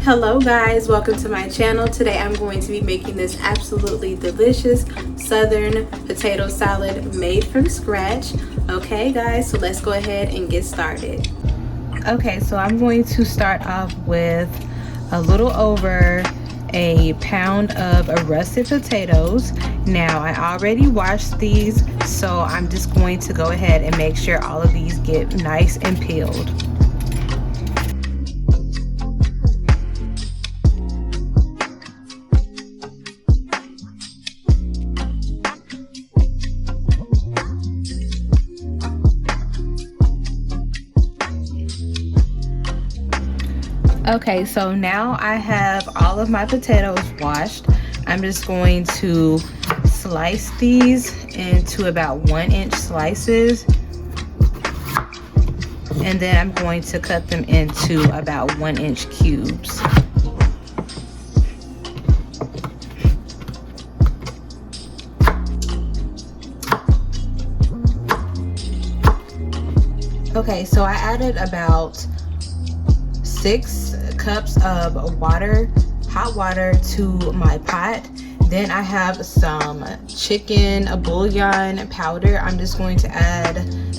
Hello guys, welcome to my channel. Today I'm going to be making this absolutely delicious southern potato salad made from scratch. Okay guys, so let's go ahead and get started. Okay, so I'm going to start off with a little over a pound of russet potatoes. Now I already washed these, so I'm just going to go ahead and make sure all of these get nice and peeled. Okay, so now I have all of my potatoes washed. I'm just going to slice these into about 1-inch slices. And then I'm going to cut them into about 1-inch cubes. Okay, so I added about 6 cups of water, hot water, to my pot. Then I have some chicken bouillon powder. I'm just going to add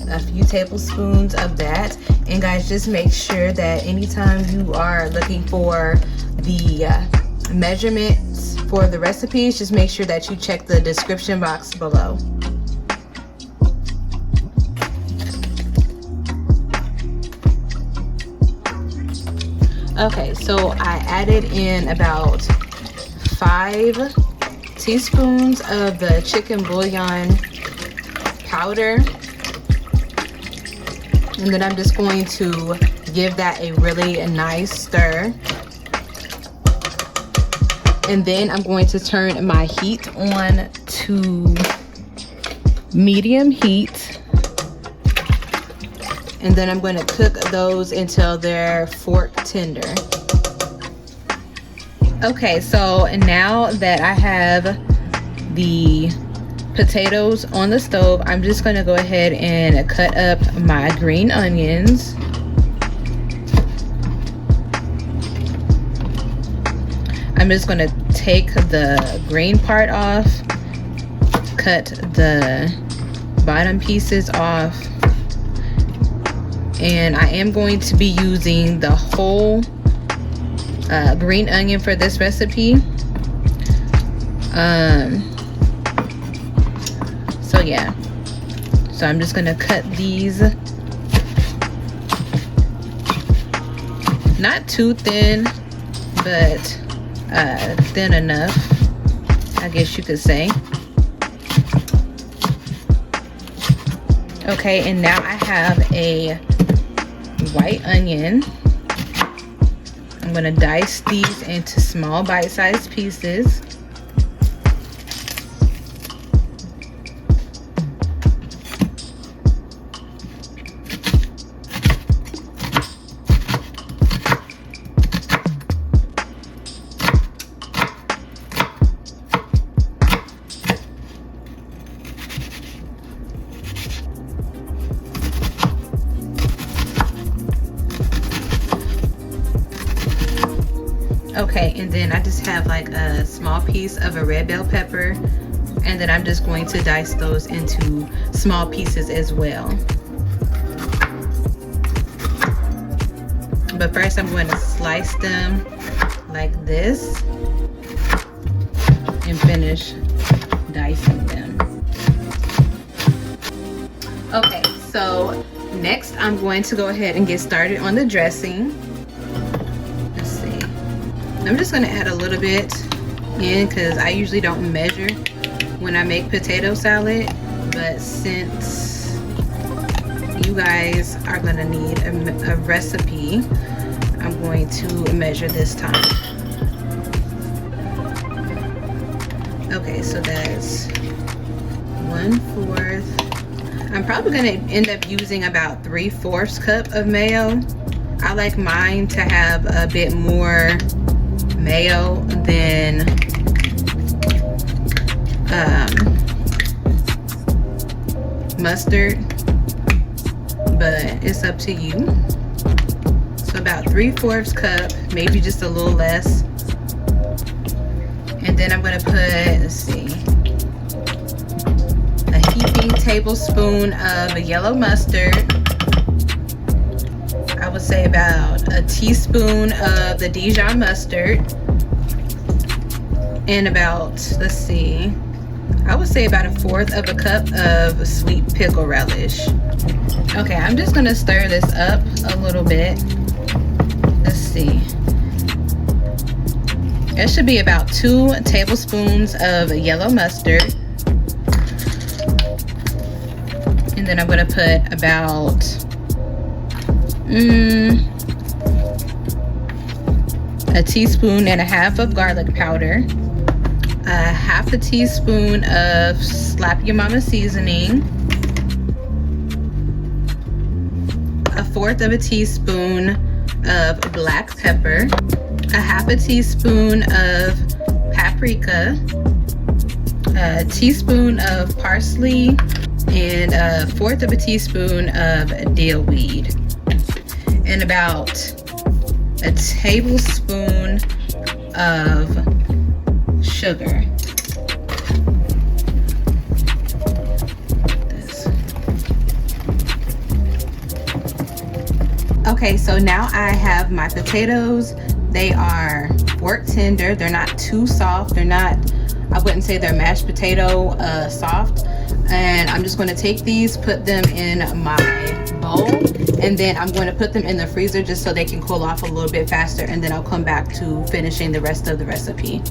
a few tablespoons of that. And guys, just make sure that anytime you are looking for the measurements for the recipes, just make sure that you check the description box below. Okay, so I added in about 5 teaspoons of the chicken bouillon powder. And then I'm just going to give that a really nice stir. And then I'm going to turn my heat on to medium heat. And then I'm going to cook those until they're fork tender. Okay, so now that I have the potatoes on the stove, I'm just going to go ahead and cut up my green onions. I'm just going to take the green part off, cut the bottom pieces off. And I am going to be using the whole green onion for this recipe. So yeah, so I'm just gonna cut these not too thin, but thin enough, I guess you could say. Okay, and now I have a white onion. I'm going to dice these into small bite-sized pieces. Okay, and then I just have like a small piece of a red bell pepper, and then I'm just going to dice those into small pieces as well. But first I'm going to slice them like this and finish dicing them. Okay, so next I'm going to go ahead and get started on the dressing. I'm just going to add a little bit in because I usually don't measure when I make potato salad, but since you guys are going to need a recipe, I'm going to measure this time. Okay, so that's 1/4. I'm probably going to end up using about 3/4 cup of mayo. I like mine to have a bit more mayo than mustard, but it's up to you. So about 3/4 cup, maybe just a little less. And then I'm gonna put, let's see, a heaping tablespoon of yellow mustard. I would say about a teaspoon of the Dijon mustard. And about, let's see, I would say about 1/4 cup of sweet pickle relish. Okay, I'm just gonna stir this up a little bit. Let's see. It should be about 2 tablespoons of yellow mustard. And then I'm gonna put about a teaspoon and a half of garlic powder, a 1/2 teaspoon of Slap Your Mama seasoning, 1/4 teaspoon of black pepper, a 1/2 teaspoon of paprika, a teaspoon of parsley, and a 1/4 teaspoon of dill weed, and about a tablespoon of sugar. Okay, so now I have my potatoes. They are fork tender. They're not too soft. They're not, I wouldn't say they're mashed potato soft. And I'm just going to take these, put them in my bowl, and then I'm going to put them in the freezer just so they can cool off a little bit faster, and then I'll come back to finishing the rest of the recipe.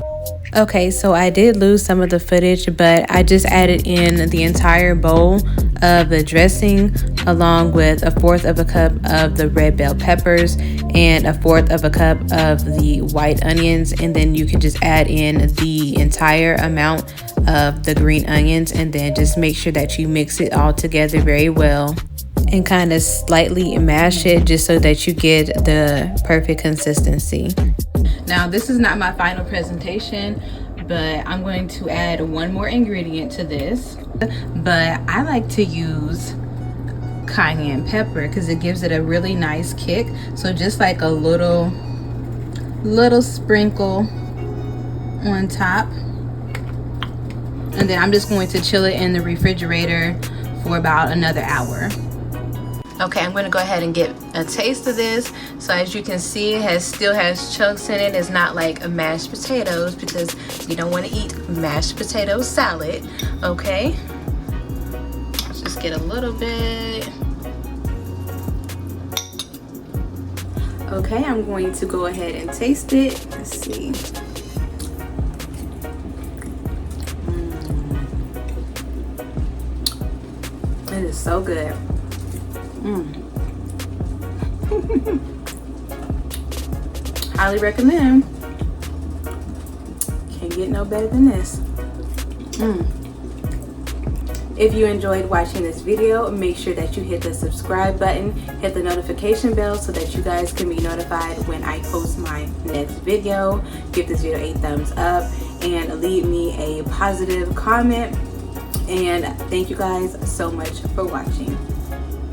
Okay, so I did lose some of the footage, but I just added in the entire bowl of the dressing along with 1/4 cup of the red bell peppers and 1/4 cup of the white onions, and then you can just add in the entire amount of the green onions, and then just make sure that you mix it all together very well and kind of slightly mash it just so that you get the perfect consistency. Now, this is not my final presentation, but I'm going to add one more ingredient to this. But I like to use cayenne pepper because it gives it a really nice kick. So just like a little sprinkle on top. And then I'm just going to chill it in the refrigerator for about another hour. Okay, I'm going to go ahead and get a taste of this. So as you can see, it still has chunks in it. It's not like a mashed potatoes because you don't want to eat mashed potato salad. Okay, let's just get a little bit. Okay, I'm going to go ahead and taste it. Let's see. It is so good. Highly recommend. Can't get no better than this. If you enjoyed watching this video, make sure that you hit the subscribe button, hit the notification bell so that you guys can be notified when I post my next video. Give this video a thumbs up and leave me a positive comment. And thank you guys so much for watching.